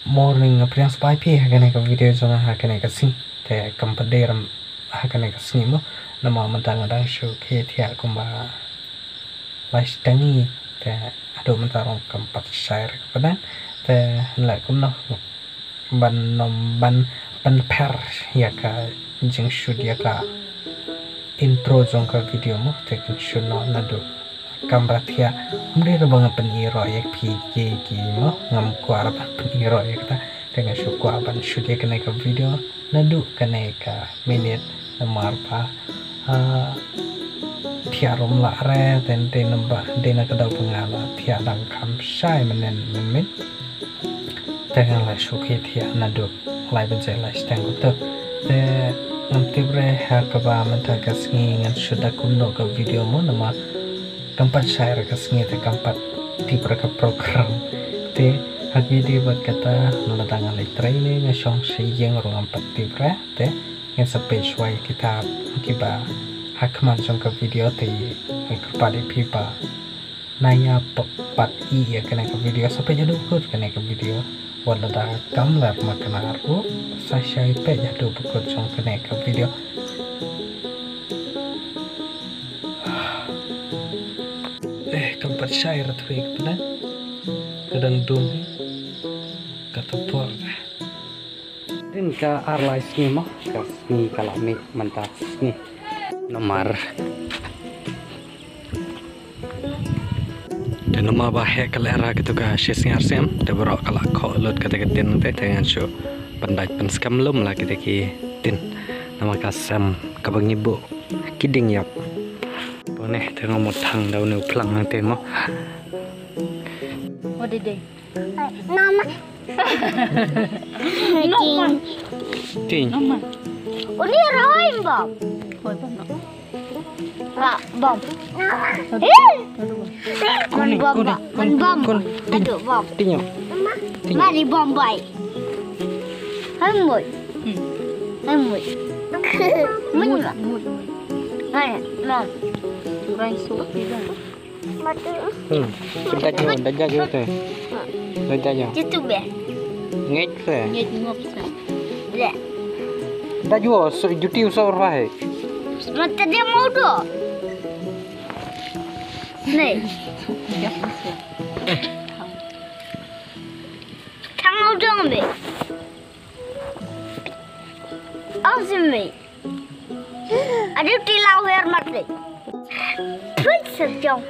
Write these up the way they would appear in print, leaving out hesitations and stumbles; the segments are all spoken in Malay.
Morning priang spai pi hakane ka video jona hakane ka sing te kampaderam hakane ka sing mo nama mentang dang shu ke thia kumba laistangi te ado mentarong kampat share pada te la kumno ban per ya ka jing shu dia ka intro jong ka video mo te kun shu no nado kamera thia mri ro bang peniro yak pi ki mo ngam kwar peniro yak ta dengan shu kwa ban shu dia kena ka video nadu kena ka minute namar pa thia rom la re ten namba dena ka dau pengala thia dang kam sai menen men dengan la shu ke thia nadu lai ben jai lai stang ko te ngam tibre ha ka ba menta ka sngi ngan shu da kumno ka video mo nama tempat share ke sini te tempat di program te hagi di buat kata nolatangan lay training ngasong siyeng ruang pati pre te yang space way kita kiba hakman song ke video te kepada pipa naya pat ya kena ke video sampai jadi ukut kena ke video wala da kamlar makana arku saya pe jadi ukut song kena ke video tempat syair tuh iklan kadang dum kata por din ka arlais ni mo ka ni kala mi mantap ni nomor dan nama bahaya kalera gitu ka shising arsem te borok kala kho lot kata ketin te dengan show pandai penskam lum lah kita ki tin nama kasam kabang ibu kiding yap nè thằng một thằng đầu nửa phẳng năng tiền mà what did they Mama. tiền mama Uli rồi bom. hồi bom nó Ra bom. Con bom. Con bom. Aduh bom. tiền nhở Mari bom bay. Hai mũi. Hai mũi. mui là mui Hai, mom. rai suốt đi rồi kita jauh dah jauh tu dah jauh Itu be. ngek tu nghe ngọc sao Ya. dah jauh juti usah orang Mata dia mau do. Nih, chắc là sao thằng mau dong be. Azmi. Ada tilau hair mati. Thôi sejong.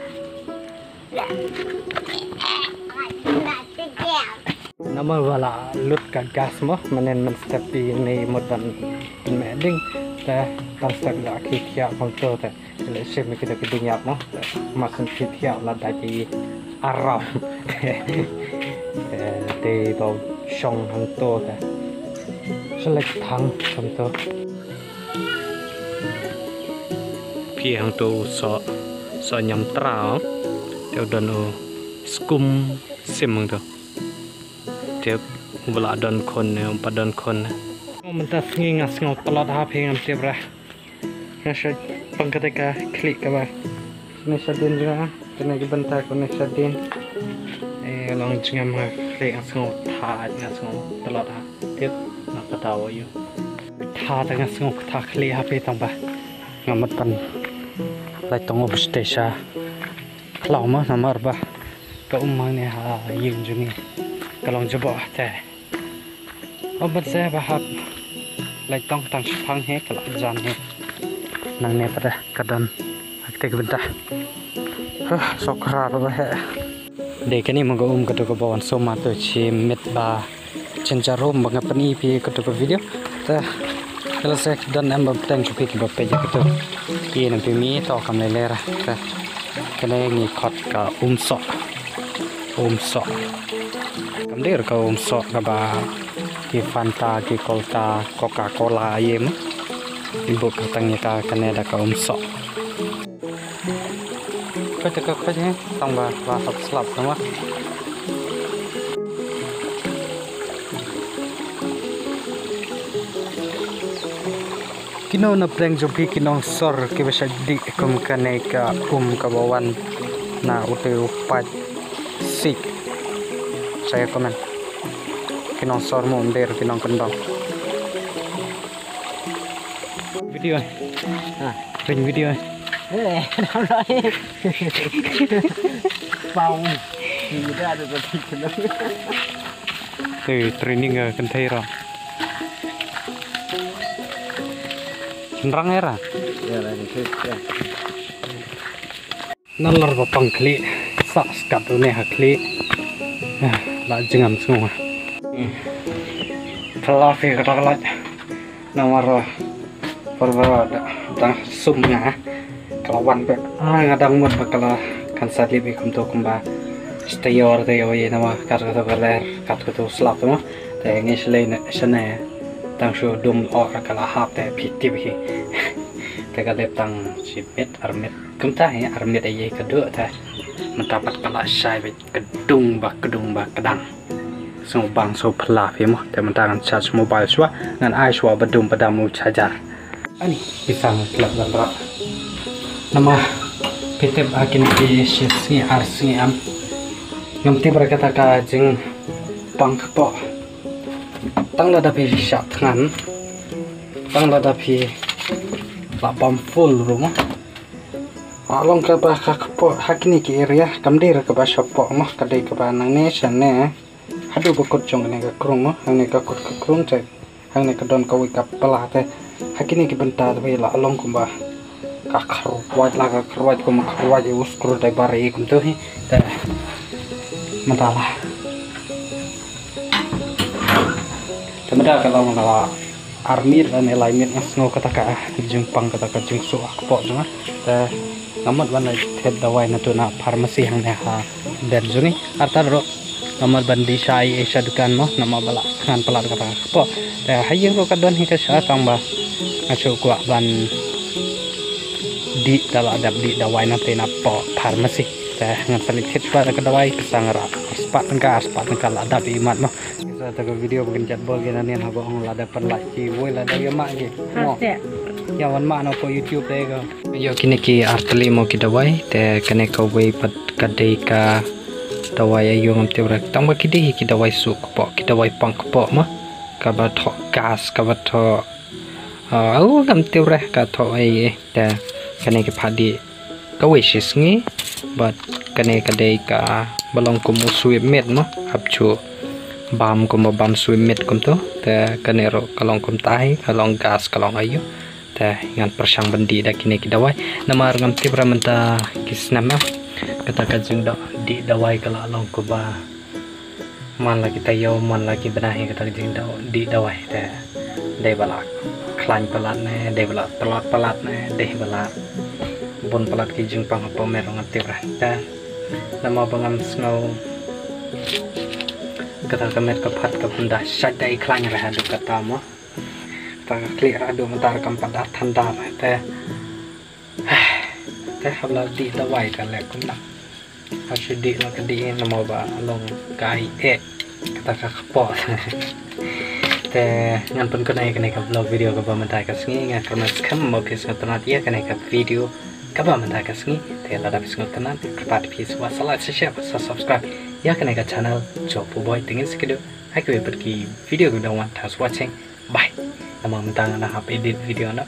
nama wala lut ka gas mo manen man stepi ni modan meding ta step la kitia konto ta le shem kita keding yap mo masan kitia la da ji aram te bau shong hang to ta selek thang konto pi hang to so nyam tra theo don skum sim to tiap bela don kon padon kon mentas ngingas ngau telat ha pheng tiap ra nasa pangkateka klik ka ba ni sadin ra kena ke bentar ko ni sadin long jingam ha klik ngau tha ngau telat ha tiap nak tahu yo tha tengah ngau tha klik ha pe tong ba ngamat pan lai tong ob station kalau mah nomor ba ka umang ni ha yung jungi kalong jabo te obat saya bahap lai tong tang phang he kala jan he nang ne pada kadan akte ke bentah sokra ro he de kani mo go ka to ko bon so ma to chi met ba chenjaro bang pani pi ka to video ta kalau saya dan em tang chu pi ki ba pe ja ka to ki na pi mi to kam le lera ta kene ngi khot ka so cầm đi rồi câu sọ cả bà ki Fanta ki Coca-Cola yem ibu katanya ka Canada ka sọ có chứ xong và học slap đúng không kino na preng jopi kinong sor ki basa di kum kaneka kabawan na upai sik saya komen kinong sor mo der kinong kendong video pin video Đâu rồi. Phòng thì ra được thịt nó. từ training ở cần thấy rồi răng era Ya lah ni tu. nalar ba pangkli sa skat ne hakli la jengam semua falafi katalat nomor perbara dah sumnya kelawan be ngadang mut bakala kan sadli be kumto kumba stayor de oye nama kata berler kata slap tu te ngisle sene tang shu dum o kala hap te piti bi te ka tang sipet armet kumta ya armet aye kedua ta mendapat kala syai be kedung ba kedang so bang so pla fe mo te mentangan charge mobile swa ngan ai swa bedum pedamu charger ani pisang klap dan nama PT akin di sisi arsi am ngam ti berkata ka jing pang po tang la da pi shat ngan tang la da pi la bam full rumah along ka ba ka po hakini ki area kam dir ka ba shop po mo ka dei ka ba nang ne san ne hadu bukut jong ne ka krung mo hang ne ka kut ka krung chai hang ne ka don ka wi ka pala te hakini ki benta be la along kumba ka kharwat la ka kharwat kum kharwat us kru dai bare kum to hi te mentala temada kalau ngala armir dan elaimit ngasno kata ka jengpang kata ka jengsu akpo janga te namat ban thet dawai na tu na pharmacy hang ne ha der juni artar ro namat ban di sai esa dukan mo nama bala kan pelat kata po te hayeng ro kadon hi ka sa tamba acho kwa ban di dala adab di dawai na te na po pharmacy te ngan salik hit swa ka dawai kesangara aspat ka adab imat mo sa ta video begin chat bol gena nian habo ong lada perla ci woi lada ya mak ge mo ya wan mak no ko youtube de go yo kini ki artli mo ki dawai te kene ka wei pat ka dei ka dawai ayo ngam te bra tang ba ki dei ki dawai su ko ki dawai pang ko mo ka ba tho gas ka ba tho au ngam te bra ka tho ai te kene ki phadi ka wei shisngi but kene ka dei ka balong ko mu suip met mo hapchu bam ko bam swim met kum to te kanero kalong kum tai kalong gas kalong ayu te ngan persang bendi dak kini ki dawai namar ngam ti pramenta kisnama kata kajeng dak di dawai kala long ko ba man lagi tayo man lagi benahi kata kajeng dak di dawai te dei balak klan pelat ne dei balak pelat ne dei balak bon pelat ki jeng pang apa mer ngam ti pra te nama bangam snow kata kamet kapat kapunda shat dai klang ra hadu kata mo ta klik radu mentar kampat thanda te habla di dawai ka le kum dak asidi la kadi namo ba long kai kata ka kpo te ngan pun kanai ka vlog video ka ba mentai ka sngi nga karena skam mo pis ngatna dia kanai ka video ka ba mentai ka sngi te la da pis ngatna kapat pis wa salat share subscribe ya kena ke channel Jopo Boy tingin sekedar aku pergi video ke dawan thanks watching bye nama mentang nak edit video nak